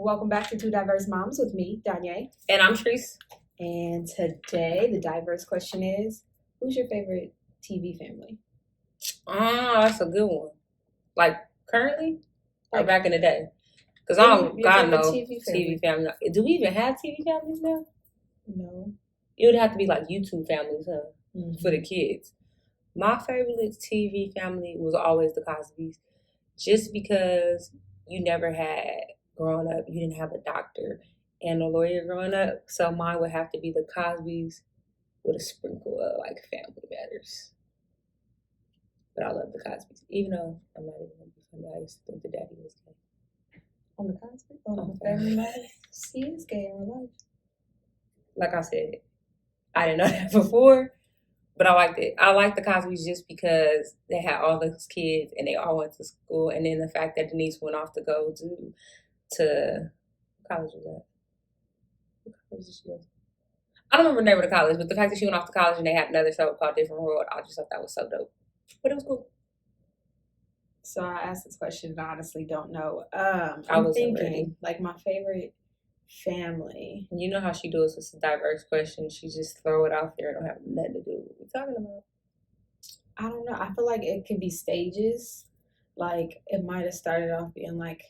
Welcome back to Two Diverse Moms with me, Danye. And I'm Treese. And today, the diverse question is, who's your favorite TV family? That's a good one. Like, currently? Or back in the day? Because I don't know TV family. Do we even have TV families now? No. It would have to be like YouTube families, huh? Mm-hmm. For the kids. My favorite TV family was always the Cosbys. Just because you never had, growing up, you didn't have a doctor and a lawyer growing up. So mine would have to be the Cosbys with a sprinkle of like Family Matters. But I love the Cosbys. Even though I'm not even going to be funny, I used to think the daddy was gay. On the Cosby? On the Family Matters? She is gay in real life. Like I said, I didn't know that before. But I liked it. I liked the Cosbys just because they had all those kids and they all went to school. And then the fact that Denise went off to go to college was that? What college did she go to? I don't remember the name of the college, but the fact that she went off to college and they had another show called Different World, I just thought that was so dope. But it was cool. So I asked this question and I honestly don't know. I'm thinking, like, my favorite family. You know how she does with a diverse question. She just throw it out there and don't have nothing to do with what we're talking about. I don't know. I feel like it could be stages. Like, it might have started off being like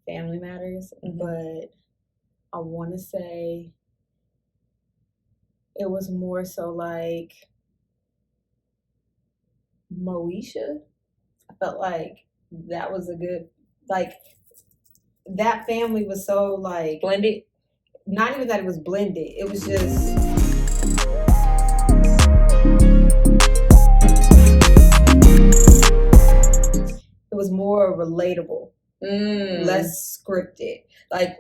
Family Matters, but I want to say it was more so like Moesha. I felt like that was a good, like, that family was so like blended. Not even that it was blended. It was just it was more relatable, less scripted, like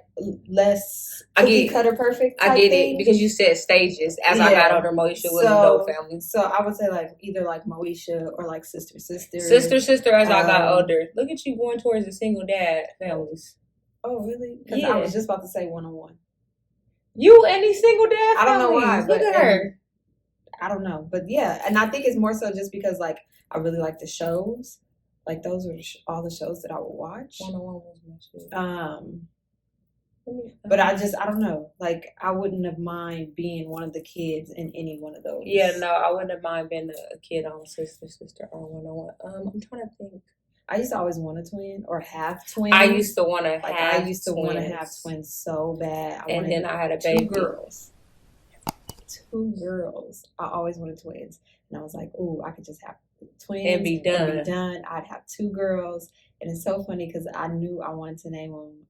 less cookie cutter perfect. I get it because you said stages. As I got older, Moesha was a dope family. So I would say like either like Moesha or like sister. As I got older. Look at you going towards the single dad families. Oh, really? Because I was just about to say one-on-one. You and these single dad families. I don't know why. Look at her. I don't know. But yeah, and I think it's more so just because like I really like the shows. Like those were all the shows that I would watch. One-on-one was my shit. But I don't know. Like I wouldn't have mind being one of the kids in any one of those. Yeah, no, I wouldn't have mind being a kid on sister on one-on-one. I'm trying to think. I used to always want a twin or have twins. I used to want to have twins so bad. And then I had a baby. Two girls. I always wanted twins. And I was like, ooh, I could just have twins. And be done. I'd have two girls. And it's so funny because I knew I wanted to name them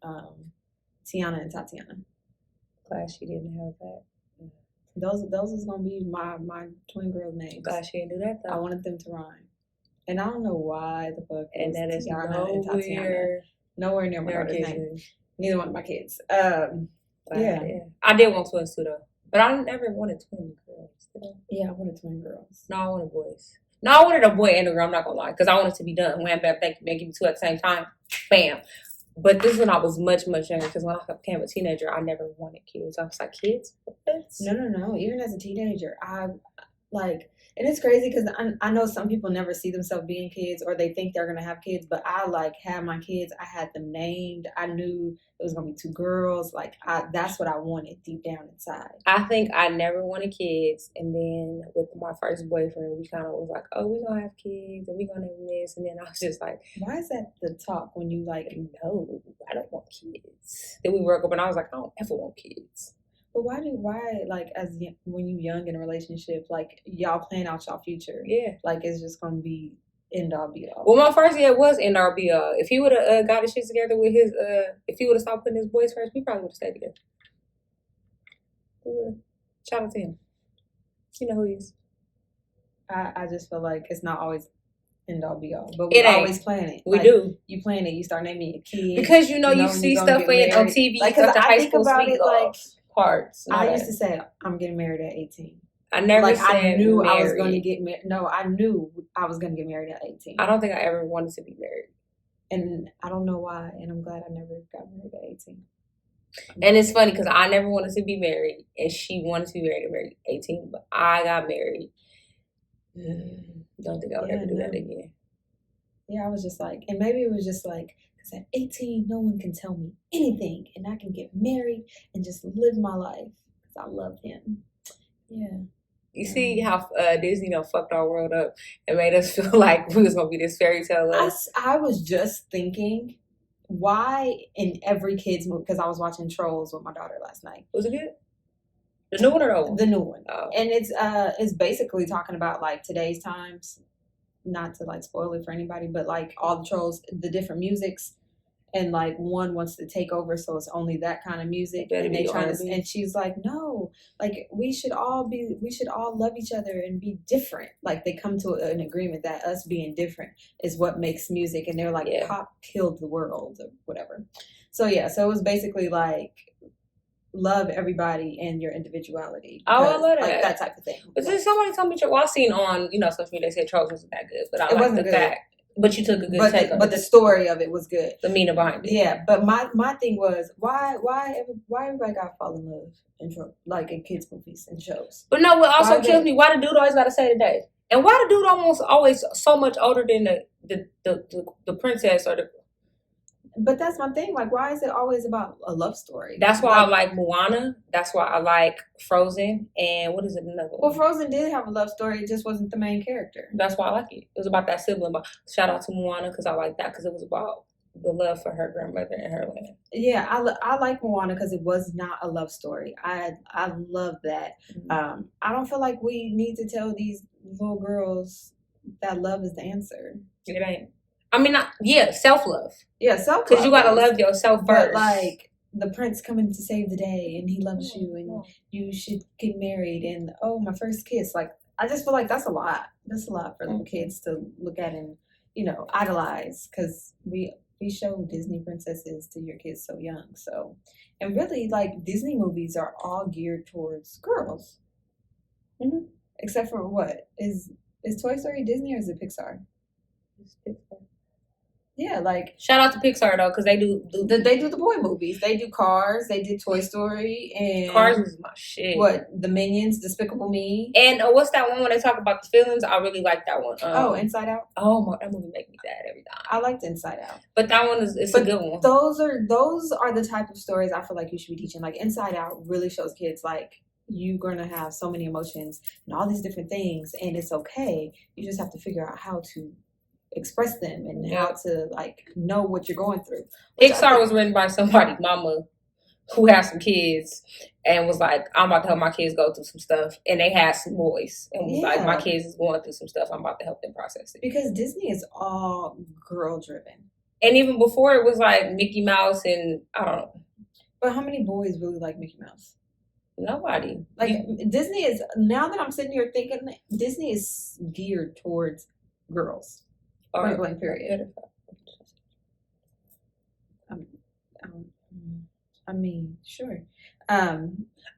Tiana and Tatiana. Glad she didn't have that. Those was going to be my twin girls' names. Glad she didn't do that, though. I wanted them to rhyme. And I don't know why the fuck. And that is nowhere near my daughter's name. Neither one of my kids. Yeah. I did want twins too, though. But I never wanted twin girls. Yeah, I wanted twin girls. No, I wanted boys. No, I wanted a boy and a girl. I'm not gonna lie, because I wanted to be done. Wham, bam, thank you, man. Give me two at the same time. Bam. But this is when I was much, much younger. Because when I became a teenager, I never wanted kids. I was like, kids? No. Even as a teenager, and it's crazy because I know some people never see themselves being kids or they think they're going to have kids, but I had my kids. I had them named. I knew it was going to be two girls. That's what I wanted deep down inside. I think I never wanted kids. And then with my first boyfriend, we kind of was like, oh, we're going to have kids and we're going to have this. And then I was just like, why is that the talk when you no, I don't want kids. Then we woke up and I was like, I don't ever want kids. But why when you young in a relationship, like y'all plan out y'all future? Yeah. Like it's just gonna be end all be all. Well, my first year was end all be all. If he would have got his shit together with his if he would have stopped putting his boys first, we probably would have stayed together. Shout out to him. You know who he is. I just feel like it's not always end all be all, but we always plan it. We do. You plan it. You start naming your kids because you see stuff on TV. Like because I think about it like. Parts. I used to say I'm getting married at 18. I never said I knew married. I was going to get married. No, I knew I was going to get married at 18. I don't think I ever wanted to be married. And I don't know why. And I'm glad I never got married at 18. And it's funny because I never wanted to be married. And she wanted to be married at 18. But I got married. Don't think I would ever do that again. Yeah, I was just like, and maybe it was just like, Because at 18, no one can tell me anything, and I can get married and just live my life because I love him. Yeah. You see how Disney done fucked our world up and made us feel like we was gonna be this fairy tale love. I was just thinking, why in every kid's movie? Because I was watching Trolls with my daughter last night. Was it good? The new one or the old one? The new one. Oh. And it's basically talking about like today's times. Not to like spoil it for anybody, but like all the trolls, the different musics, and like one wants to take over, so it's only that kind of music, and they try to. And she's like, no, like we should all love each other and be different. Like they come to an agreement that us being different is what makes music, and they're like, pop killed the world or whatever. So yeah, so it was basically like love everybody and your individuality. Oh, I love that. Like that type of thing. But then somebody told me, well, I seen on social media, they said Trolls wasn't that good, but I like the fact. But you took a good take on it. But the story of it was good. The meaning behind it. Yeah, but my thing was why everybody got to fall in love in kids movies and shows. But no, what also kills me, why the dude always got to say today, and why the dude almost always so much older than the princess or the. But that's my thing. Like, why is it always about a love story? That's why I like Moana. That's why I like Frozen. And what is it? Another one? Well, Frozen did have a love story. It just wasn't the main character. That's why I like it. It was about that sibling. But shout out to Moana because I like that because it was about the love for her grandmother and her land. Yeah, I like Moana because it was not a love story. I love that. Mm-hmm. I don't feel like we need to tell these little girls that love is the answer. It ain't. I mean, self-love. Yeah, self-love. Because you got to love yourself first. But, like, the prince coming to save the day, and he loves you, and you should get married, and, oh, my first kiss. Like, I just feel like that's a lot. That's a lot for little kids to look at and, idolize. Because we show Disney princesses to your kids so young. So, and really, like, Disney movies are all geared towards girls. Mm-hmm. Except for what? Is Toy Story Disney or is it Pixar? It's Pixar. Yeah, like shout out to Pixar though, because they do the boy movies. They do Cars. They did Toy Story and Cars is my shit. What, the Minions, Despicable Me, and what's that one when they talk about the feelings? I really like that one. Inside Out. Oh, that movie make me sad every time. I liked Inside Out, but that one is a good one. Those are the type of stories I feel like you should be teaching. Like Inside Out really shows kids like you're gonna have so many emotions and all these different things, and it's okay. You just have to figure out how to express them and how to like know what you're going through. Pixar was written by somebody's mama who has some kids and was like, I'm about to help my kids go through some stuff, and they had some boys and was like, my kids is going through some stuff, I'm about to help them process it. Because Disney is all girl driven. And even before it was like Mickey Mouse and I don't know. But how many boys really like Mickey Mouse? Nobody. Like Disney is, now that I'm sitting here thinking, Disney is geared towards girls. Point blank period. I mean, sure. I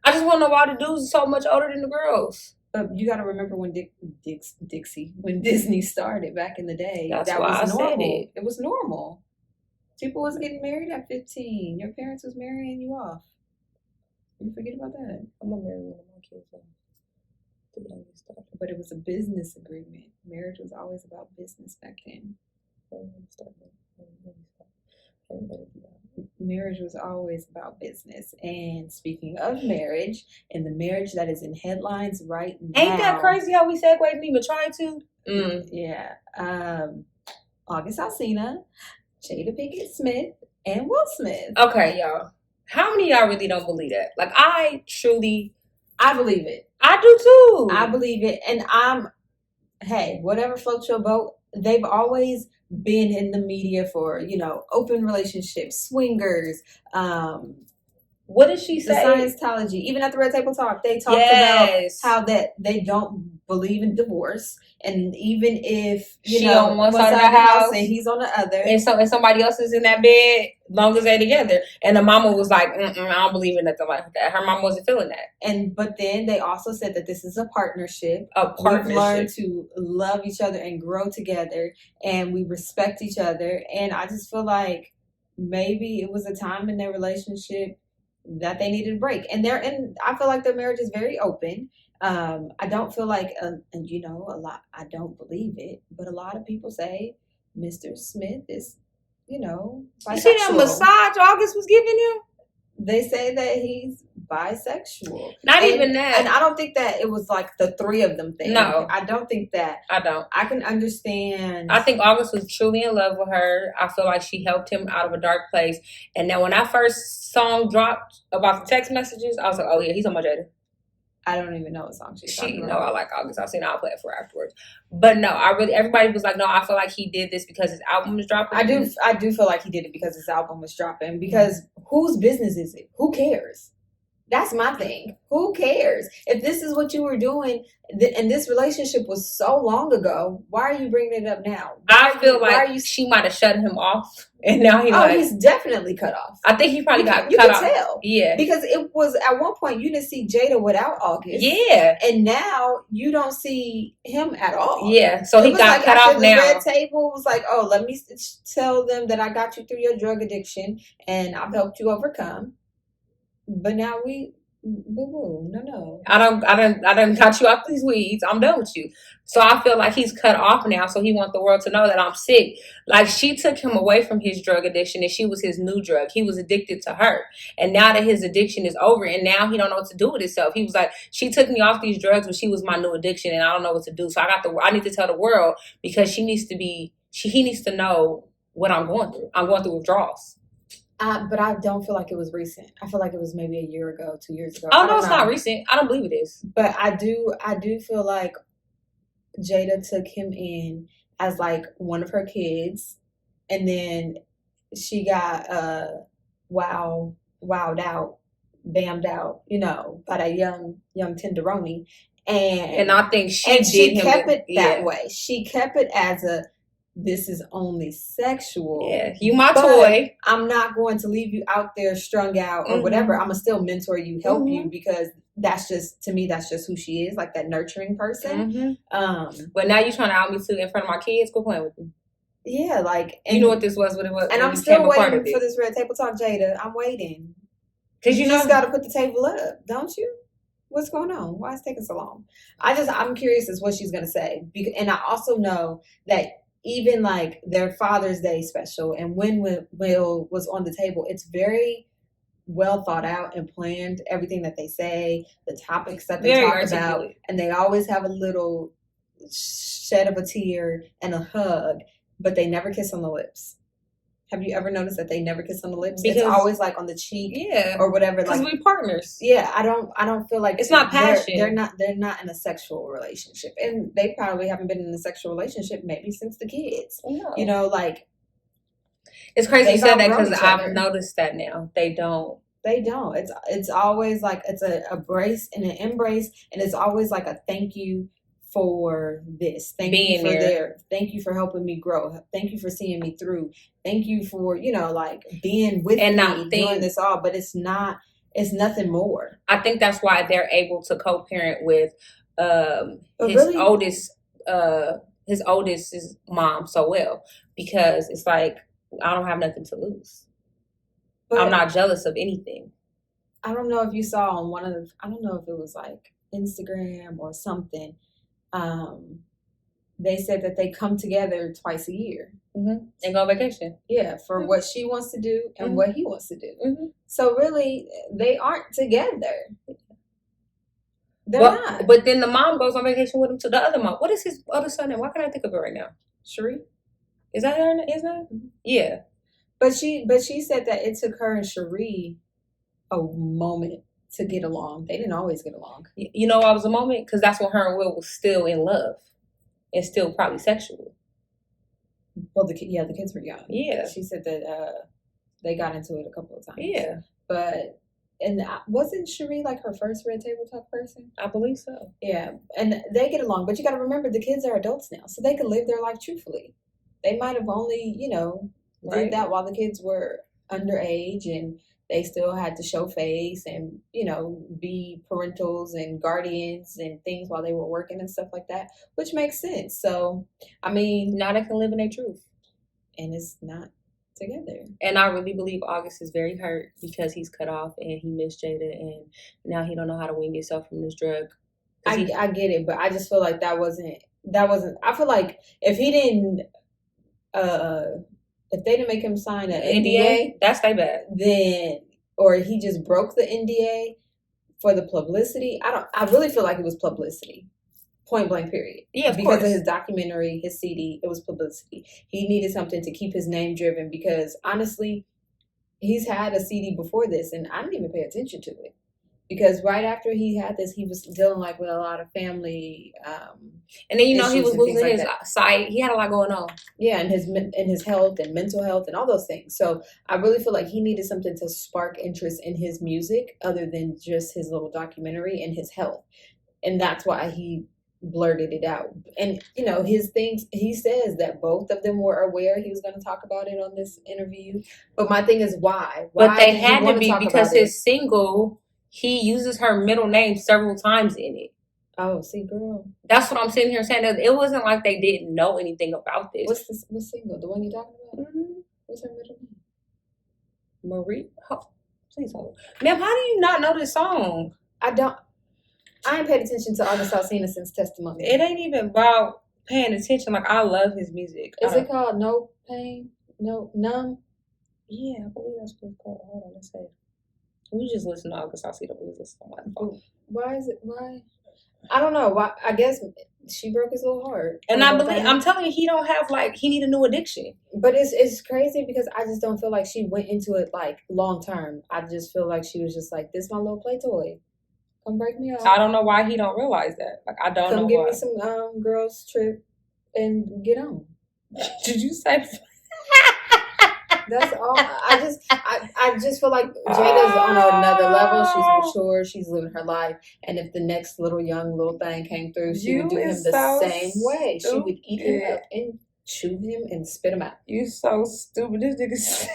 just want to know why the dudes are so much older than the girls. But you got to remember when when Disney started back in the day, that was normal. It was normal. People was getting married at 15. Your parents was marrying you off. You forget about that. I'm gonna marry one of my kids. But it was a business agreement. Marriage was always about business back then. Marriage was always about business. And speaking of marriage, and the marriage that is in headlines right now. Ain't that crazy how we segued and even tried to? Yeah. August Alsina, Jada Pickett Smith, and Will Smith. Okay, y'all. How many of y'all really don't believe that? Like, I believe it. I do too. I believe it. And hey, whatever floats your boat, they've always been in the media for, open relationships, swingers. What did she say? The Scientology. Even at the Red Table Talk, they talked about how that they don't believe in divorce. And even if, she on one side of the house and he's on the other. And somebody else is in that bed, long as they're together. And the mama was like, I don't believe in nothing like that. Her mama wasn't feeling that. But then they also said that this is a partnership. We've learned to love each other and grow together. And we respect each other. And I just feel like maybe it was a time in their relationship that they needed a break. And I feel like their marriage is very open. I don't feel like, I don't believe it, but a lot of people say Mr. Smith is you know, You see that bisexual. massage August was giving him? They say that he's bisexual. Not even that. And I don't think that it was like the three of them thing. No. I don't think that. I don't. I can understand. I think August was truly in love with her. I feel like she helped him out of a dark place. And then when that first song dropped about the text messages, I was like, oh yeah, he's on my Jada. I don't even know what song she's talking about. No, I like August. I'll play it for her afterwards. But no, everybody was like, no, I feel like he did this because his album is dropping. I do feel like he did it because his album was dropping. Because whose business is it? Who cares? That's my thing. Who cares? If this is what you were doing and this relationship was so long ago, why are you bringing it up now? I feel like she might have shut him off. And now he's definitely cut off. I think he probably got cut off. You can tell. Yeah. Because it was, at one point, you didn't see Jada without August. Yeah. And now you don't see him at all. Yeah. So he got cut off now. The red table was like, oh, let me tell them that I got you through your drug addiction and I've helped you overcome. But now no. I don't got you off these weeds. I'm done with you. So I feel like he's cut off now. So he wants the world to know that I'm sick. Like she took him away from his drug addiction and she was his new drug. He was addicted to her. And now that his addiction is over and now he don't know what to do with himself. He was like, she took me off these drugs, but she was my new addiction and I don't know what to do. So I need to tell the world because he needs to know what I'm going through. I'm going through withdrawals. But I don't feel like it was recent. I feel like it was maybe a year ago, 2 years ago. Oh no, it's not recent. I don't believe it is. But I do feel like Jada took him in as like one of her kids, and then she got wowed out, bammed out, by that young tenderoni, and I think she kept it that way. She kept it as this is only sexual. Yeah, you my toy. I'm not going to leave you out there strung out or whatever. I'm going to still mentor you, help you, because that's just who she is, like that nurturing person. But now you're trying to out me too in front of my kids. Go playing with them. Yeah, like... And you know what this was, what it was. And I'm still waiting for this Red Table Talk, Jada. I'm waiting. Because you just got to put the table up, don't you? What's going on? Why is it taking so long? I'm curious as what she's going to say. And I also know that even like their Father's Day special and when Will was on the table, it's very well thought out and planned. Everything that they say, the topics that they talk about, and they always have a little shed of a tear and a hug, but they never kiss on the lips. Have you ever noticed that they never kiss on the lips? Because it's always like on the cheek, or whatever. Because we partners. Yeah, I don't feel like it's not passion. They're not in a sexual relationship, and they probably haven't been in a sexual relationship maybe since the kids. No. Like it's crazy you said that because I've noticed that now they don't. They don't. It's always like it's a embrace and an embrace, and it's always like a thank you for this. Thank you for there. Thank you for helping me grow. Thank you for seeing me through. Thank you for, like being with me doing this all. But it's nothing more. I think that's why they're able to co-parent with his oldest's mom so well. Because it's like, I don't have nothing to lose. But I'm not jealous of anything. I don't know if you saw on I don't know if it was like Instagram or something. They said that they come together twice a year and go on vacation. Yeah, for what she wants to do and what he wants to do. So really, they aren't together. They're not. But then the mom goes on vacation with him to the other mom. What is his other son name? Why can't I think of it right now? Cherie. Is that his name? Yeah. But she said that it took her and Cherie a moment to get along. They didn't always get along. You know why it was a moment? Because that's when her and Will was still in love. And still probably sexual. Well, the kids were young. Yeah. She said that they got into it a couple of times. Yeah. But, and wasn't Cherie like her first Red Table Talk person? I believe so. Yeah. And they get along. But you got to remember, the kids are adults now. So they can live their life truthfully. They might have only, did that while the kids were underage and they still had to show face and, be parentals and guardians and things while they were working and stuff like that, which makes sense. So, I mean... Now they can live in their truth. And it's not together. And I really believe August is very hurt because he's cut off and he missed Jada and now he don't know how to wean himself from this drug. I get it, but I just feel like that wasn't... I feel like if he didn't... if they didn't make him sign an NDA, NDA, that's they bad. then or he just broke the NDA for the publicity. I really feel like it was publicity. Point blank, period. Yeah, of because course. of his documentary, his CD, it was publicity. He needed something to keep his name driven because honestly, he's had a CD before this and I didn't even pay attention to it. Because right after he had this, he was dealing like with a lot of family and then he was losing like his sight. He had a lot going on. Yeah, and his health and mental health and all those things. So I really feel like he needed something to spark interest in his music other than just his little documentary and his health. And that's why he blurted it out. And his things, he says that both of them were aware he was going to talk about it on this interview. But my thing is why but they had to be because his single, he uses her middle name several times in it. Oh, see, girl, that's what I'm sitting here saying. It wasn't like they didn't know anything about this. What's single? The one you talking about? Mm-hmm. What's her middle name? Marie. Please hold, ma'am. How do you not know this song? I ain't paid attention to August Alsina since Testimony. It ain't even about paying attention. Like, I love his music. Is it called No Pain? No Numb? Yeah, I believe that's what it's called. Hold on, let's say. We just listen to August Alsina. We listen to my phone. Why is it? Why? I don't know. Why? I guess she broke his little heart. And I'm telling you, he don't have he need a new addiction. But it's crazy because I just don't feel like she went into it like long term. I just feel like she was just like, this my little play toy. Come break me off. I don't know why he don't realize that. Like, I don't know. Come give me some girls trip and get on. Did you say? That's all. I just feel like Jada's on another level. She's mature. She's living her life. And if the next young thing came through, she would do him the same way. She would eat him up and chew him and spit him out. You so stupid. This nigga said,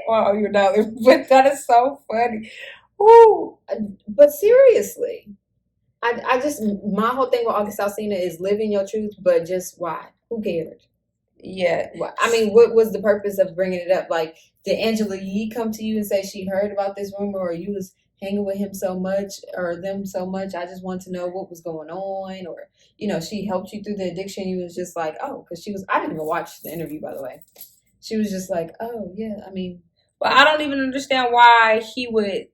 "Wow, you're not." But that is so funny. Woo. But seriously, I just my whole thing with August Alsina is living your truth. But just why? Who cared? Yeah. I mean, what was the purpose of bringing it up? Like, did Angela Yee come to you and say she heard about this rumor or you was hanging with him so much or them so much? I just want to know what was going on. Or, she helped you through the addiction. You was just like, oh, because I didn't even watch the interview, by the way. She was just like, oh, yeah, I mean. Well, I don't even understand why he would.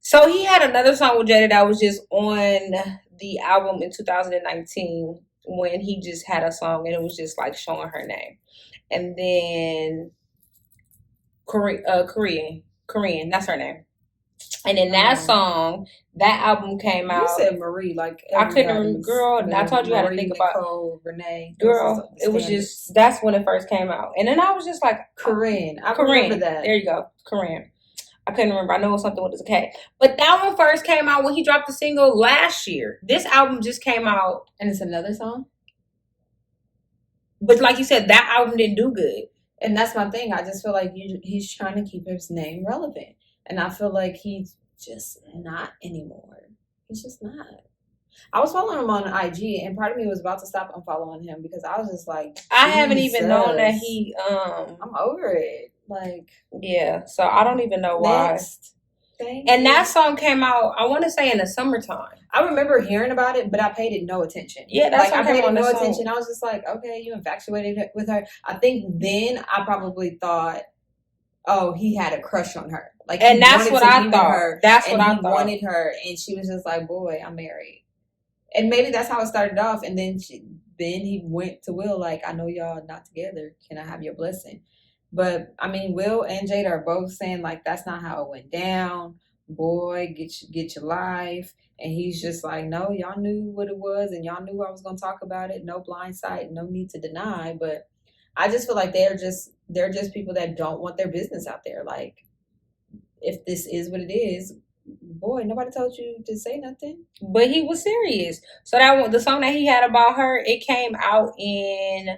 So he had another song with Jada that was just on the album in 2019. When he just had a song and it was just like showing her name. And then Korean, that's her name. And then that song, that album came out. You said Marie, like I couldn't remember, girl. I told you how to think about Renee. Girl, it was just, that's when it first came out. And then I was just like, Korean. I remember that. There you go, Korean. I couldn't remember. I know it was something with his K. But that one first came out when he dropped the single last year. This album just came out. And it's another song? But like you said, that album didn't do good. And that's my thing. I just feel like he's trying to keep his name relevant. And I feel like he's just not anymore. He's just not. I was following him on IG, and part of me was about to stop unfollowing him because I was just like, I haven't even known that he. I'm over it. Like, yeah. So I don't even know why. And that song came out, I want to say, in the summertime. I remember hearing about it, but I paid it no attention. Yeah, that's I paid it no attention. I was just like, okay, you infatuated with her. I think then I probably thought, oh, he had a crush on her. Like, and that's what I thought. That's what I thought. He wanted her, and she was just like, boy, I'm married. And maybe that's how it started off. And then he went to Will like, I know y'all not together. Can I have your blessing? But I mean, Will and Jada are both saying like that's not how it went down. Boy, get your life. And he's just like, no, y'all knew what it was, and y'all knew I was gonna talk about it. No blind sight, no need to deny. But I just feel like they're just people that don't want their business out there. Like, if this is what it is, boy, nobody told you to say nothing. But he was serious. So the song that he had about her, it came out he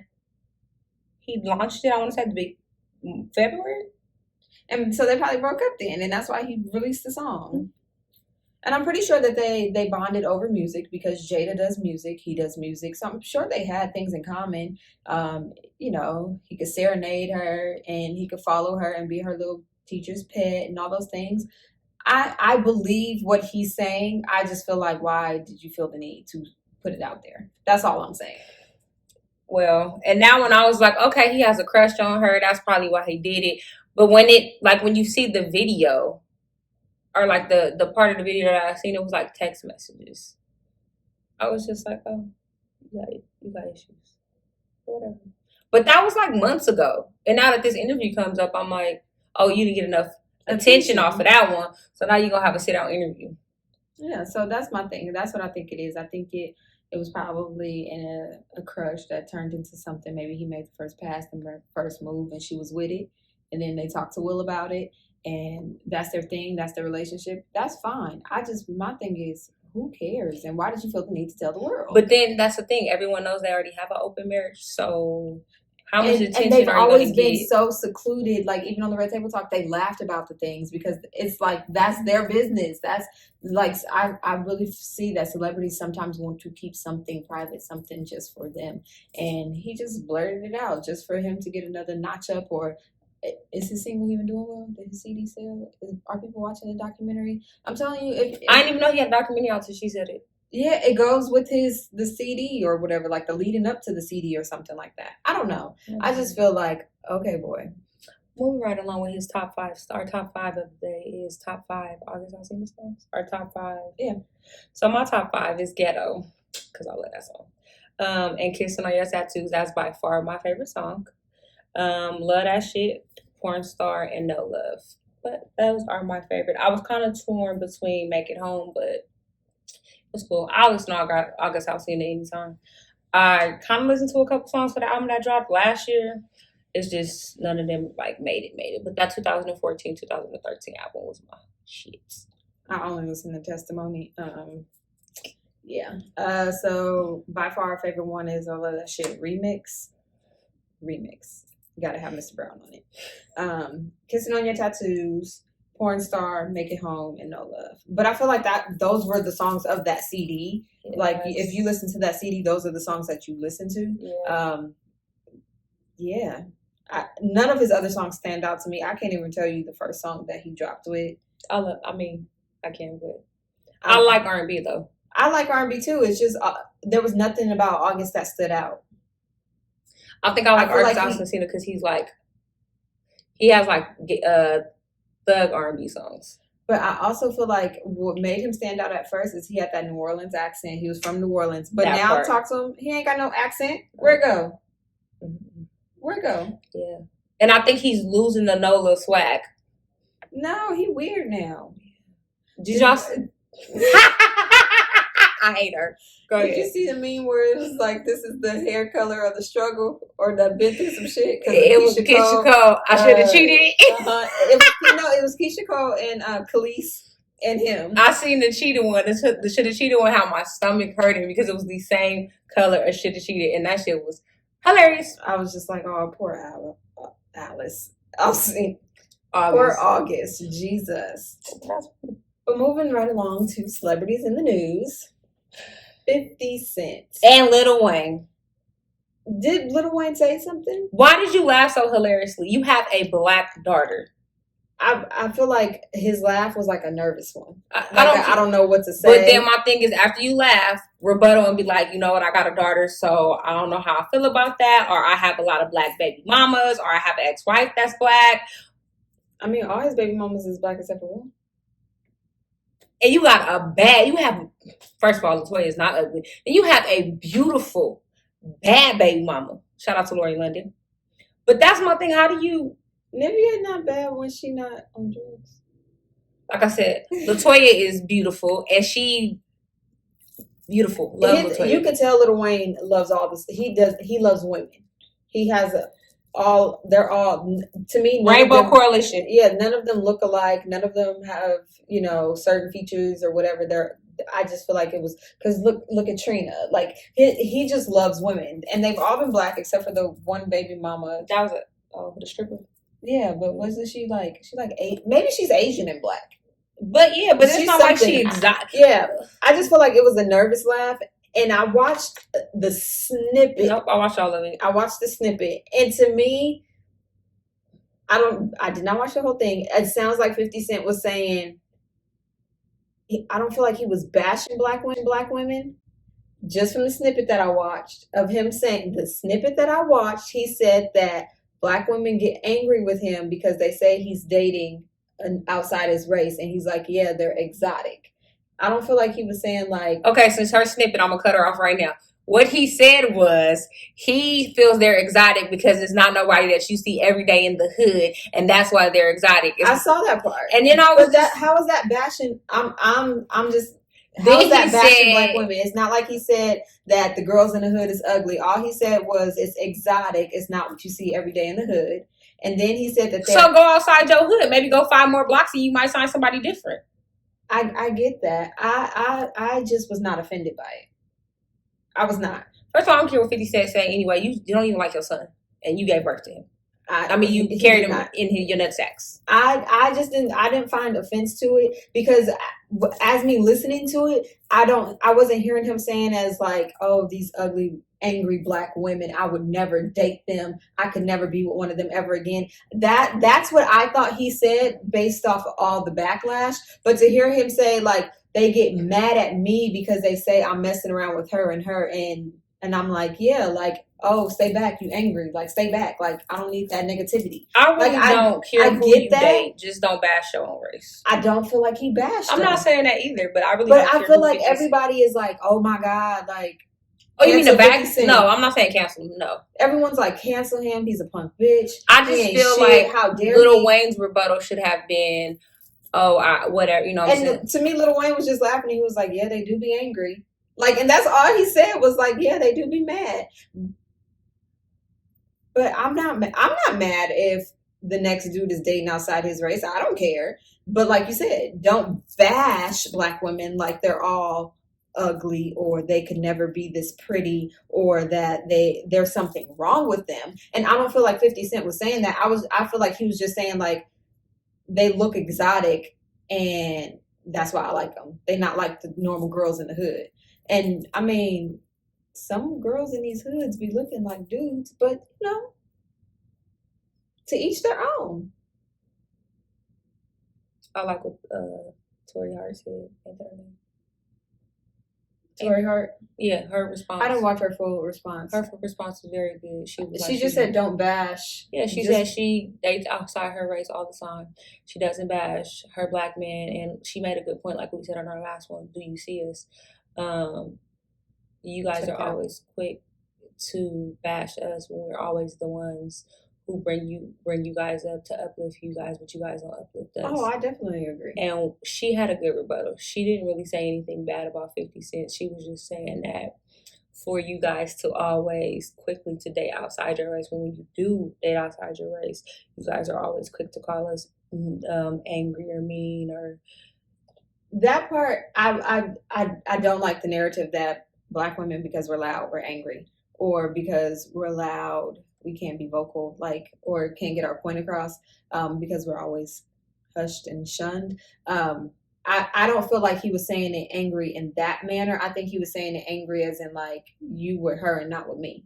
launched it, I want to say the big February. And so they probably broke up then, and that's why he released the song. And I'm pretty sure that they bonded over music because Jada does music, he does music. So I'm sure they had things in common. He could serenade her and he could follow her and be her little teacher's pet and all those things. I believe what he's saying. I just feel like, why did you feel the need to put it out there? That's all I'm saying. Well, and now when I was like, okay, he has a crush on her, that's probably why he did it. But when it, like, when you see the video, or like the part of the video that I seen, it was like text messages. I was just like, oh, you got issues, whatever. But that was like months ago, and now that this interview comes up, I'm like, oh, you didn't get enough attention off of that one, so now you're gonna have a sit down interview. Yeah, so that's my thing. That's what I think it is. I think it was probably in a crush that turned into something. Maybe he made the first pass, the first move, and she was with it, and then they talked to Will about it, and that's their thing. That's their relationship. That's fine. My thing is, who cares, and why did you feel the need to tell the world? But then that's the thing. Everyone knows they already have an open marriage, so how much attention they've are you always going to been get? so secluded. Like even on the Red Table Talk, they laughed about the things because it's like that's their business. That's like I really see that celebrities sometimes want to keep something private, something just for them, and he just blurted it out just for him to get another notch up. Or is his single even doing well? Did his CD sell? Are people watching the documentary? I'm telling you, I didn't even know he had a documentary out till she said it. Yeah, it goes with the CD or whatever, like the leading up to the CD or something like that. I don't know. Mm-hmm. I just feel like, okay, boy. Moving right along with his top five. Our top five of the day is top five August Alsina songs. Our top five. Yeah. So my top five is Ghetto, because I love that song. And Kissing on Your Tattoos. That's by far my favorite song. Love That Shit, Porn Star, and No Love. But those are my favorite. I was kind of torn between Make It Home, but it's cool. I listen to August Alsina anytime. I kind of listened to a couple songs for the album that dropped last year. It's just none of them like made it. But that 2014, 2013 album was my shit. I only listen to Testimony. Yeah. So by far our favorite one is I Love That Shit remix. You gotta have Mr. Brown on it. Kissing on Your Tattoos, Porn Star, Make It Home, and No Love. But I feel like those were the songs of that CD. Yes. Like if you listen to that CD, those are the songs that you listen to. Yeah. None of his other songs stand out to me. I can't even tell you the first song that he dropped with. I can't, but I like R&B though. I like R&B too. It's just there was nothing about August that stood out. I think I like August Alsina because he has like thug R&B songs. But I also feel like what made him stand out at first is he had that New Orleans accent. He was from New Orleans. But that now talk to him, he ain't got no accent. Where it go? Mm-hmm. Where it go? Yeah. And I think he's losing the NOLA swag. No, he weird now. Did y'all I hate her. Go ahead. Did you see the meme where it was like, this is the hair color of the struggle, or that been through some shit? It was Keisha Cole. I should have cheated. It was Keisha Cole and Khalees and him. I seen the cheated one. The should have cheated one. How my stomach hurting because it was the same color as should have cheated, and that shit was hilarious. I was just like, oh, poor Alice. Poor August. Jesus. But moving right along to celebrities in the news. 50 Cent. And Lil Wayne. Did Lil Wayne say something? Why did you laugh so hilariously? You have a black daughter. I feel like his laugh was like a nervous one. I don't know what to say. But then my thing is, after you laugh, rebuttal and be like, you know what, I got a daughter, so I don't know how I feel about that, or I have a lot of black baby mamas, or I have an ex-wife that's black. I mean, all his baby mamas is black except for one. And you got first of all, Latoya is not ugly. And you have a beautiful, bad baby mama. Shout out to Lori London. But that's my thing. How do you... Nivea not bad when she not on drugs. Like I said, Latoya is beautiful. And she... Beautiful. Love Latoya. You can tell Lil Wayne loves all this. He loves women. He has they're all, to me, Rainbow Coalition. Yeah, none of them look alike. None of them have, certain features or whatever. I just feel like it was, because look at Trina. Like, he just loves women. And they've all been black except for the one baby mama. That was the stripper. Yeah, but wasn't she like maybe she's Asian and black. But yeah, but it's not like she exotic. Yeah, I just feel like it was a nervous laugh. And I watched the snippet. Nope, I watched all of it. I watched the snippet. And to me, I did not watch the whole thing. It sounds like 50 Cent was saying, I don't feel like he was bashing black women, just from the snippet that I watched of him saying, the snippet that I watched, he said that black women get angry with him because they say he's dating outside his race, and he's like, yeah, they're exotic. I don't feel like he was saying like, okay, since her snippet, I'm gonna cut her off right now. What he said was he feels they're exotic because it's not nobody that you see every day in the hood, and that's why they're exotic. I saw that part, and then I was how is that bashing? I'm just. How is that bashing black women? It's not like he said that the girls in the hood is ugly. All he said was it's exotic. It's not what you see every day in the hood. And then he said that. So go outside your hood. Maybe go 5 more blocks and you might find somebody different. I get that. I just was not offended by it. I was not. First of all, I don't care what 50 Cent say anyway. You don't even like your son, and you gave birth to him. I mean, you carried him in your nutsacks. I didn't find offense to it because as me listening to it, I wasn't hearing him saying as like, oh, these ugly, angry black women, I would never date them. I could never be with one of them ever again. That's what I thought he said based off of all the backlash. But to hear him say like, they get mad at me because they say I'm messing around with her, and I'm like, yeah, like, oh, stay back, you angry. Like, stay back. Like, I don't need that negativity. I really don't care who you date. Just don't bash your own race. I don't feel like he bashed I'm not saying that either, but I really don't care. But I feel like everybody is like, oh my God, like. Oh, you mean the back? No, I'm not saying cancel him. No. Everyone's like, cancel him. He's a punk bitch. I just feel like how dare Lil Wayne's rebuttal should have been, whatever, you know what I'm saying? To me, Lil Wayne was just laughing. He was like, yeah, they do be angry. Like, and that's all he said was like, yeah, they do be mad. But I'm not mad if the next dude is dating outside his race. I don't care. But like you said, don't bash black women like they're all ugly or they could never be this pretty or that there's something wrong with them. And I don't feel like 50 Cent was saying that. I feel like he was just saying like they look exotic and that's why I like them. They're not like the normal girls in the hood. And I mean, some girls in these hoods be looking like dudes, but you know, to each their own. I like what Tori Hart said. Tori Hart? Yeah, her response. I didn't watch her full response. Her full response was very good. She just said don't bash. Yeah, she said she dates outside her race all the time. She doesn't bash her black men, and she made a good point, like we said on our last one. Do you see us? You guys are always quick to bash us when we're always the ones who bring you guys up to uplift you guys, but you guys don't uplift us. Oh, I definitely agree. And she had a good rebuttal. She didn't really say anything bad about 50 Cent. She was just saying that for you guys to always quickly to date outside your race, when you do date outside your race, you guys are always quick to call us angry or mean or. That part, I don't like the narrative that black women, because we're loud, we're angry, or because we're loud, we can't be vocal, like, or can't get our point across, because we're always hushed and shunned. I don't feel like he was saying it angry in that manner. I think he was saying it angry as in like you with her and not with me.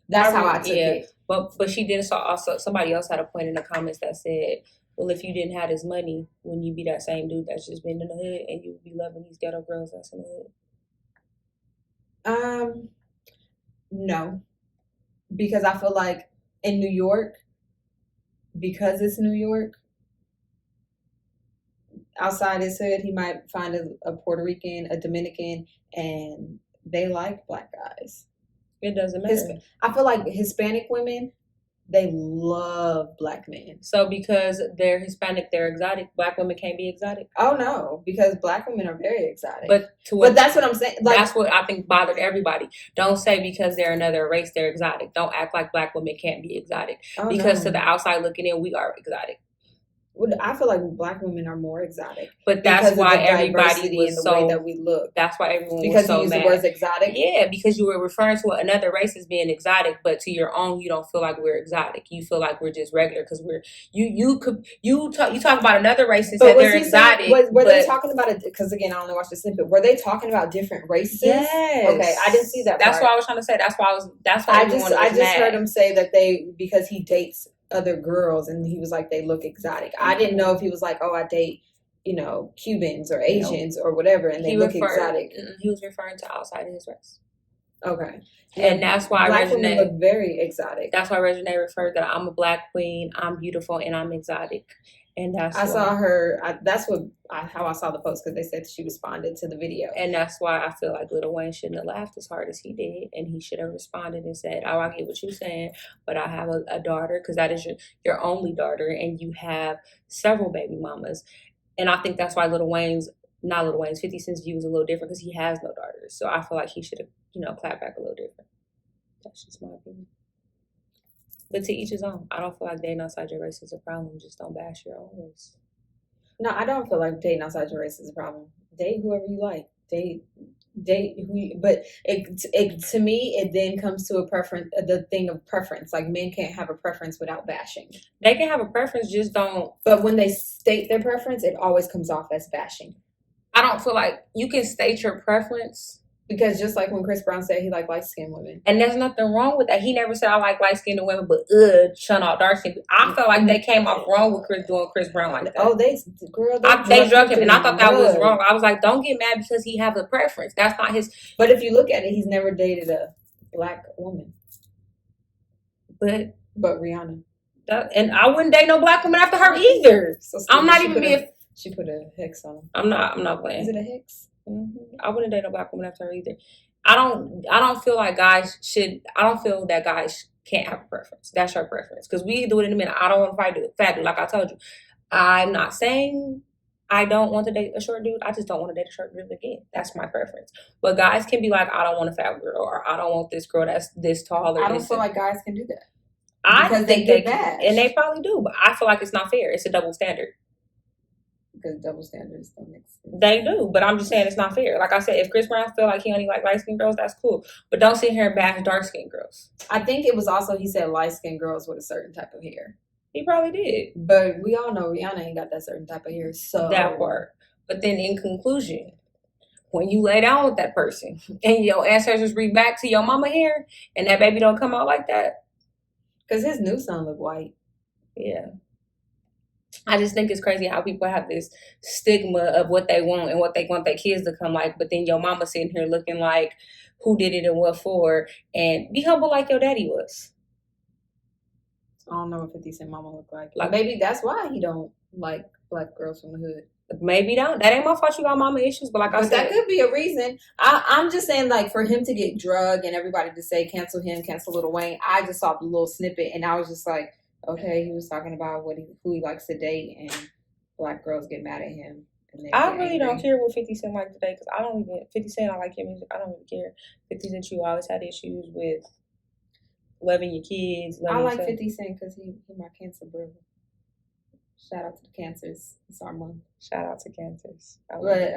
That's how I took it. But she did also somebody else had a point in the comments that said, well, if you didn't have this money, wouldn't you be that same dude that's just been in the hood and you would be loving these ghetto girls that's in the hood? No. Because I feel like in New York, because it's New York, outside his hood, he might find a Puerto Rican, a Dominican, and they like black guys. It doesn't matter. I feel like Hispanic women, they love black men. So because they're Hispanic, they're exotic. Black women can't be exotic. Oh no, because black women are very exotic. But that's what I'm saying. Like, that's what I think bothered everybody. Don't say because they're another race they're exotic. Don't act like black women can't be exotic. Because to the outside looking in, we are exotic. I feel like black women are more exotic, but that's why everybody was in the way that we look. That's why everyone because was so you use mad. The words exotic. Yeah, because you were referring to another race as being exotic, but to your own, you don't feel like we're exotic. You feel like we're just regular because we're you talk about another race and said they're exotic. Were they talking about it? Because again, I only watched the snippet. Were they talking about different races? Yes. Okay, I didn't see that. That's what I was trying to say. That's why I just heard him say that because he dates other girls and he was like they look exotic. I didn't know if he was like, oh, I date Cubans or Asians or whatever and they look exotic. He was referring to outside of his race. Okay. And that's why Black women Regine, look very exotic. that's why Regine referred that I'm a black queen, I'm beautiful, and I'm exotic. And that's I why, saw her. That's how I saw the post, because they said she responded to the video. and that's why I feel like Lil Wayne shouldn't have laughed as hard as he did, and he should have responded and said, "Oh, I get what you're saying, but I have a daughter, because that is your only daughter, and you have several baby mamas." And I think that's why not Lil Wayne's, 50 Cent's view is a little different, because he has no daughters. So I feel like he should have, clapped back a little different. That's just my opinion. But to each his own. I don't feel like dating outside your race is a problem. Just don't bash your own race. No, I don't feel like dating outside your race is a problem. Date whoever you like. Date who you, but it to me, it then comes to a preference, the thing of preference. Like, men can't have a preference without bashing. They can have a preference, just don't. But when they state their preference, it always comes off as bashing. I don't feel like you can state your preference. Because just like when Chris Brown said he liked light-skinned women. And there's nothing wrong with that. He never said I like light-skinned women, but shun all dark-skinned. I felt like they came off wrong with Chris Brown like that. Oh, they drugged him, and I thought that was wrong. I was like, don't get mad because he has a preference. That's not his. But if you look at it, he's never dated a black woman. But Rihanna. And I wouldn't date no black woman after her either. So I'm not even being. She put a hex on him. I'm not playing. Is it a hex? Mm-hmm. I wouldn't date a black woman after her either. I don't feel like guys should. I don't feel that guys can't have a preference. That's your preference. Because we do it in a minute. I don't want to fight fat dude. Like I told you, I'm not saying I don't want to date a short dude. I just don't want to date a short dude again. That's my preference. But guys can be like, I don't want a fat girl, or I don't want this girl that's this tall. Or I don't feel like guys can do that. I think they can, and they probably do. But I feel like it's not fair. It's a double standard. Because double standards don't make sense. They do, but I'm just saying it's not fair. Like I said, if Chris Brown feel like he only like light-skinned girls, that's cool. But don't sit here and bash dark-skinned girls. I think it was also, he said light-skinned girls with a certain type of hair. He probably did. But we all know Rihanna ain't got that certain type of hair, so... That part. But then in conclusion, when you lay down with that person and your ancestors read back to your mama hair and that baby don't come out like that. Because his new son look white. Yeah. I just think it's crazy how people have this stigma of what they want and what they want their kids to come like, but then your mama sitting here looking like who did it and what for, and be humble like your daddy was. I don't know what 50 Cent mama look like. Maybe that's why he don't like black girls from the hood. Maybe don't. That ain't my fault you got mama issues, but I said, that could be a reason. I'm just saying, like, for him to get drugged and everybody to say cancel him, cancel Lil Wayne, I just saw the little snippet and I was just like, okay, he was talking about who he likes to date, and black girls get mad at him. I really don't care what 50 Cent like today, because 50 Cent, I like your music. I don't even care. 50 Cent, you always had issues with loving your kids. I like 50 Cent because he my cancer brother. Shout out to the cancers. It's our month. Shout out to cancers. But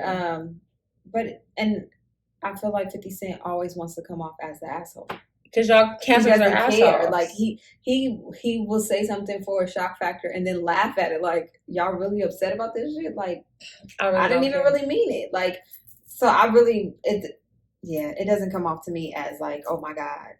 I feel like 50 Cent always wants to come off as the asshole. Because y'all cancers are assholes. Like he will say something for a shock factor and then laugh at it. Like, y'all really upset about this shit? Like, I didn't even really mean it. Like, so it doesn't come off to me as like, oh my God.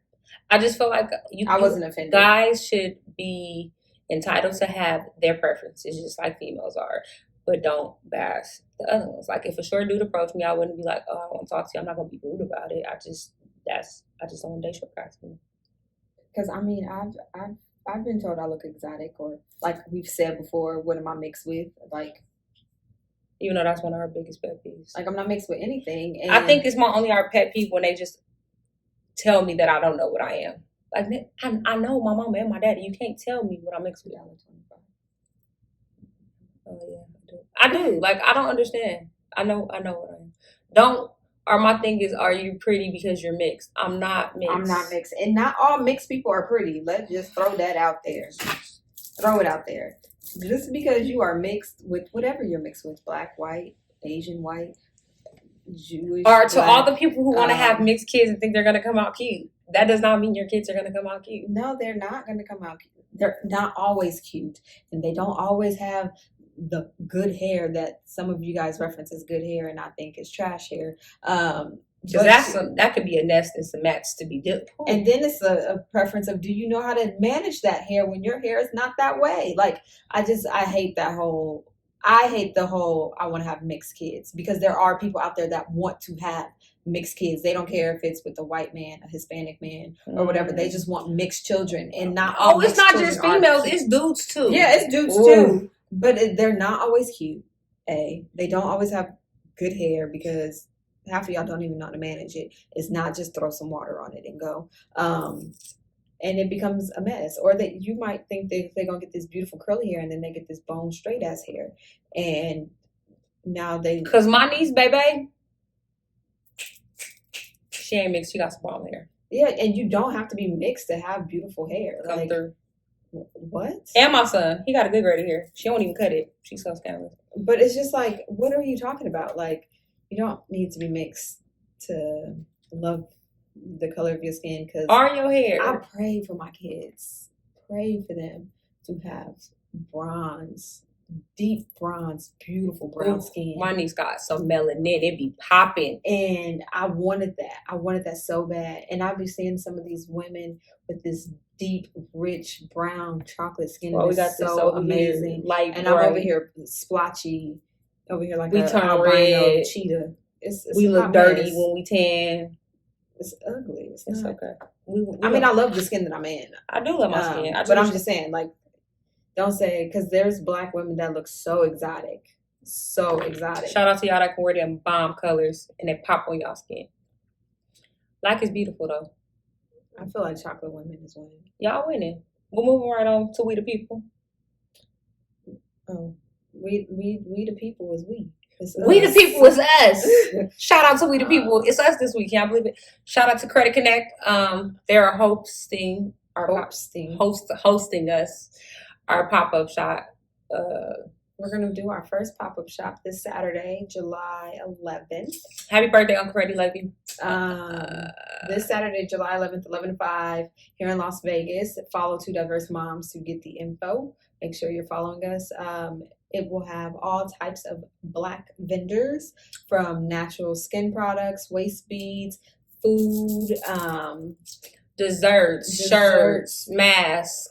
I just feel like I wasn't offended. Guys should be entitled to have their preferences, just like females are. But don't bash the other ones. Like, if a short dude approached me, I wouldn't be like, oh, I want to talk to you. I'm not gonna be rude about it. I just don't want to date short guys. Because I mean, I've been told I look exotic, or like we've said before, what am I mixed with? Like, even though that's one of our biggest pet peeves. Like, I'm not mixed with anything. And I think it's our pet peeve when they just tell me that I don't know what I am. Like, I know my mama and my daddy. You can't tell me what I'm mixed with. Oh yeah, I do. Like, I don't understand. I know what I am. My thing is, are you pretty because you're mixed? I'm not mixed. And not all mixed people are pretty. Let's just throw that out there. Throw it out there. Just because you are mixed with whatever you're mixed with, black, white, Asian, white, Jewish. Or to all the people who want to have mixed kids and think they're going to come out cute. That does not mean your kids are going to come out cute. No, they're not going to come out cute. They're not always cute. And they don't always have the good hair that some of you guys reference as good hair and I think is trash hair. That could be a nest and some mats to be dipped. And then it's a preference of, do you know how to manage that hair when your hair is not that way? Like, I hate that whole, I hate the whole I want to have mixed kids, because there are people out there that want to have mixed kids. They don't care if it's with a white man, a Hispanic man, or whatever. They just want mixed children, and not all it's not just females, it's dudes too. Yeah, it's dudes too. But they're not always cute. They don't always have good hair, because half of y'all don't even know how to manage it. It's not just throw some water on it and go. And it becomes a mess. Or that you might think that they're gonna get this beautiful curly hair, and then they get this bone straight ass hair, and now they. Cause my niece, baby, she ain't mixed. She got some ball hair. Yeah, and you don't have to be mixed to have beautiful hair. Come like through. What? And my son, he got a good grade of hair. She don't even cut it. She's so scandalous. But it's just like, what are you talking about? Like, you don't need to be mixed to love the color of your skin. Because or your hair. I pray for my kids. Pray for them to have bronze, deep bronze, beautiful brown skin. My niece got some melanin. It be popping. And I wanted that. I wanted that so bad. And I'll be seeing some of these women with this deep, rich, brown chocolate skin. Well, we got this so amazing. Light and bright. I'm over here splotchy. Over here like we turn red. Cheetah. It's we look dirty when we tan. It's ugly. It's okay. I mean, I love the skin that I'm in. I do love my skin. But I'm just saying, like, don't say, because there's black women that look so exotic. So exotic. Shout out to y'all that can wear them bomb colors and they pop on y'all skin. Black is beautiful, though. I feel like chocolate women is winning. Y'all winning. We're moving right on to We the People. Oh, we the people is we. We the people is us. Shout out to We the People. It's us this week. Can't believe it. Shout out to Credit Connect. They're hosting us our pop-up shop. We're going to do our first pop-up shop this Saturday, July 11th. Happy birthday, Uncle Freddie. Love you. This Saturday, July 11th, 11 to 5, here in Las Vegas. Follow Two Diverse Moms to get the info. Make sure you're following us. It will have all types of black vendors, from natural skin products, waist beads, food, desserts, shirts, masks,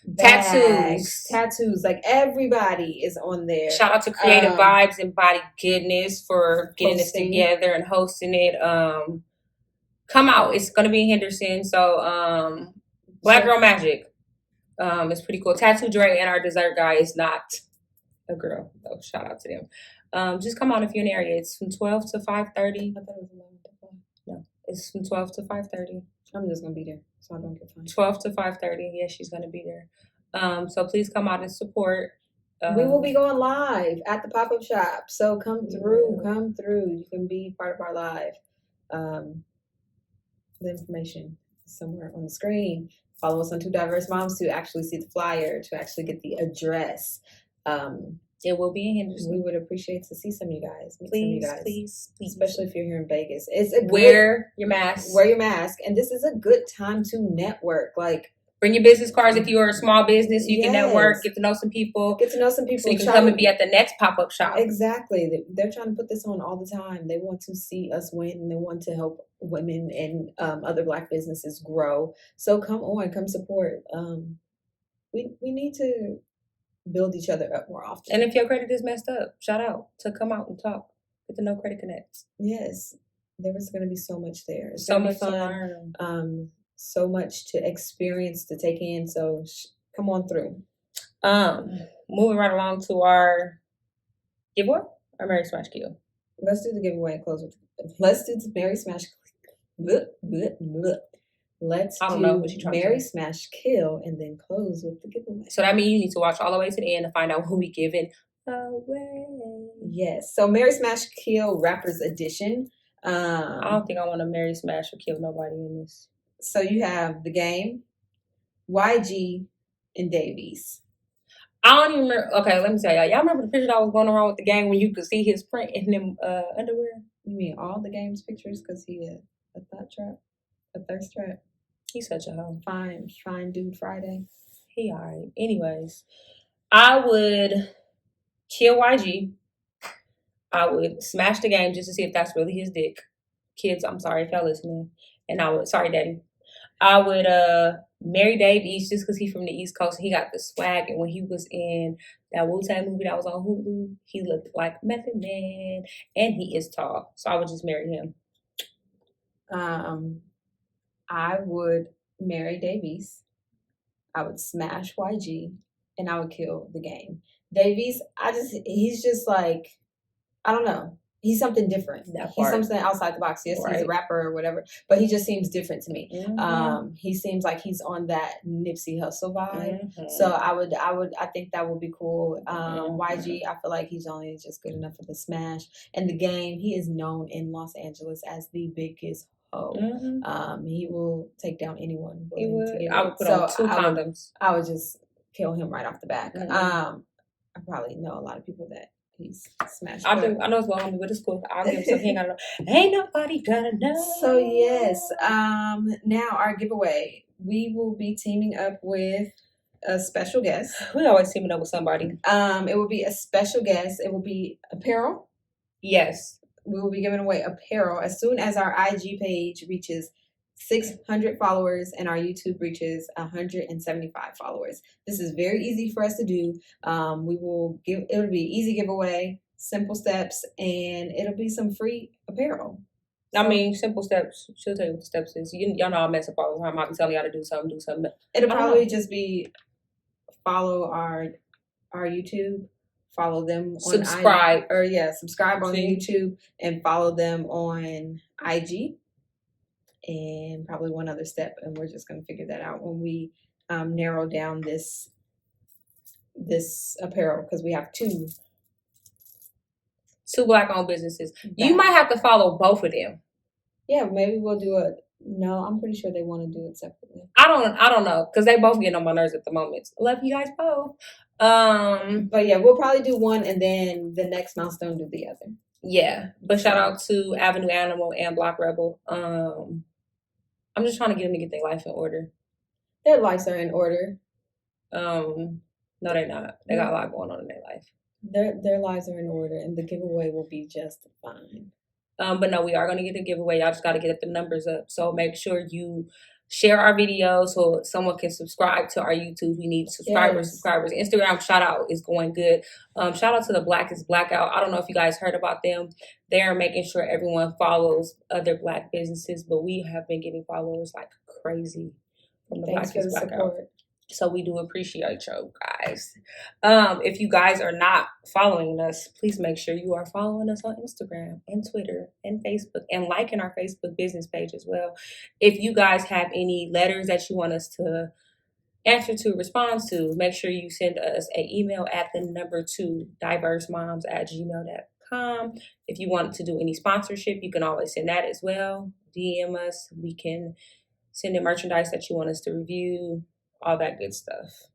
bags, tattoos. Like, everybody is on there. Shout out to Creative Vibes and Body Goodness for getting this together and hosting it. Come out. It's going to be in Henderson. So Black Girl Magic. It's pretty cool. Tattoo Dre and our dessert guy is not a girl. So shout out to them. Just come out if you're in the area. It's from 12 to 5:30. I thought it was 11 to 5. No, it's from 12 to 5:30. I'm just going to be there, so I don't get fined. 12 to 5:30. Yeah, she's going to be there. So please come out and support. We will be going live at the pop-up shop. So come through. You can be part of our live. The information is somewhere on the screen. Follow us on Two Diverse Moms to actually see the flyer, to actually get the address. It will be in Henderson. We would appreciate to see some of you guys. Please. Especially if you're here in Vegas. Wear your mask. Wear your mask. And this is a good time to network. Like, bring your business cards if you're a small business. You can network, get to know some people. So you can come and be at the next pop-up shop. Exactly. They're trying to put this on all the time. They want to see us win, and they want to help women and other Black businesses grow. So come support. We need to build each other up more often. And if your credit is messed up, shout out to come out and talk. Get to know Credit Connect. Yes. There was going to be so much there. It's so much fun. To learn. So much to experience, to take in. So come on through. Moving right along to our giveaway, our Mary Smash Kill. Let's do the giveaway and close with. Let's do the Mary Smash. Let's do Mary Smash Kill and then close with the giveaway. So that means you need to watch all the way to the end to find out who we giving away. Yes. So Mary Smash Kill Rappers Edition. I don't think I want to Mary Smash or kill nobody in this. So you have the game, YG, and Davies. I don't even remember. Okay, let me tell y'all. Y'all remember the picture that was going around with the game when you could see his print in them underwear? You mean all the game's pictures? Because he a thought trap, a thirst trap. He's such a hoe. Fine dude Friday. He alright. Anyways, I would kill YG. I would smash the game just to see if that's really his dick. Kids, I'm sorry if y'all listening. And sorry, Daddy. I would Marry Dave East just because he's from the East Coast. He got the swag, and when he was in that Wu-Tang movie that was on Hulu, he looked like Method Man, and he is tall. So I would just marry him. I would marry Davies. I would smash YG, and I would kill the game. Davies, he's just like, I don't know. He's something different. He's something outside the box. Yes, he's a rapper or whatever, but he just seems different to me. He seems like he's on that Nipsey Hussle vibe. So I think that would be cool. YG, I feel like he's only just good enough for the smash. And the game, he is known in Los Angeles as the biggest hoe. He will take down anyone. He would. I would put on 2 condoms. I would just kill him right off the back. I probably know a lot of people that he's smashed. I know it's well, but it's cool. I'll give him some. He ain't gotta know. Ain't nobody gonna know. So yes, now our giveaway. We will be teaming up with a special guest. We always teaming up with somebody. It will be a special guest. It will be apparel. Yes. We will be giving away apparel as soon as our IG page reaches 600 followers and our YouTube reaches 175 followers. This is very easy for us to do. It'll be easy giveaway, simple steps, and it'll be some free apparel. I mean, simple steps. She'll tell you what the steps is. Y'all know I mess up all the time. I'll be telling y'all to do something. It'll probably just be follow our YouTube, follow them on subscribe. Subscribe on YouTube and follow them on IG. And probably one other step, and we're just going to figure that out when we narrow down this apparel, because we have two Black-owned businesses. You might have to follow both of them. Yeah, maybe we'll do no, I'm pretty sure they want to do it separately. I don't know, because they both getting on my nerves at the moment. Love you guys both. But yeah, we'll probably do one, and then the next milestone do the other. Yeah, but shout out to Avenue Animal and Block Rebel. I'm just trying to get them to get their life in order. Their lives are in order. No, they're not. They got a lot going on in their life. Their lives are in order, and the giveaway will be just fine. But no, we are going to get a giveaway. Y'all just got to get the numbers up. So make sure you share our videos so someone can subscribe to our YouTube. We need subscribers. Instagram shout out is going good. Shout out to the Black is Blackout. I don't know if you guys heard about them. They're making sure everyone follows other Black businesses, but we have been getting followers like crazy from the Black is Blackout. So we do appreciate you guys. If you guys are not following us, please make sure you are following us on Instagram and Twitter and Facebook, and liking our Facebook business page as well. If you guys have any letters that you want us to answer to, respond to, make sure you send us an email at the number 2 diversemoms@gmail.com. If you want to do any sponsorship, you can always send that as well. DM us. We can send in merchandise that you want us to review. All that good stuff.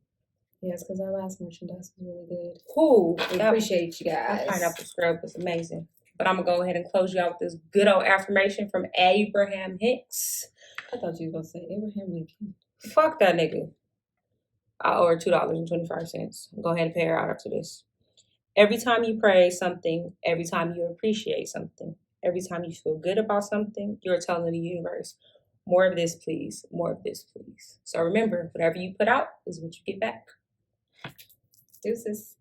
Yes, because our last merchandise was really good. Cool. We appreciate you guys. That pineapple scrub was amazing. But I'm going to go ahead and close you out with this good old affirmation from Abraham Hicks. I thought you were going to say Abraham Lincoln. Fuck that nigga. I owe her $2.25. Go ahead and pay her out after this. Every time you praise something, every time you appreciate something, every time you feel good about something, you're telling the universe, more of this, please. More of this, please. So remember, whatever you put out is what you get back. Deuces.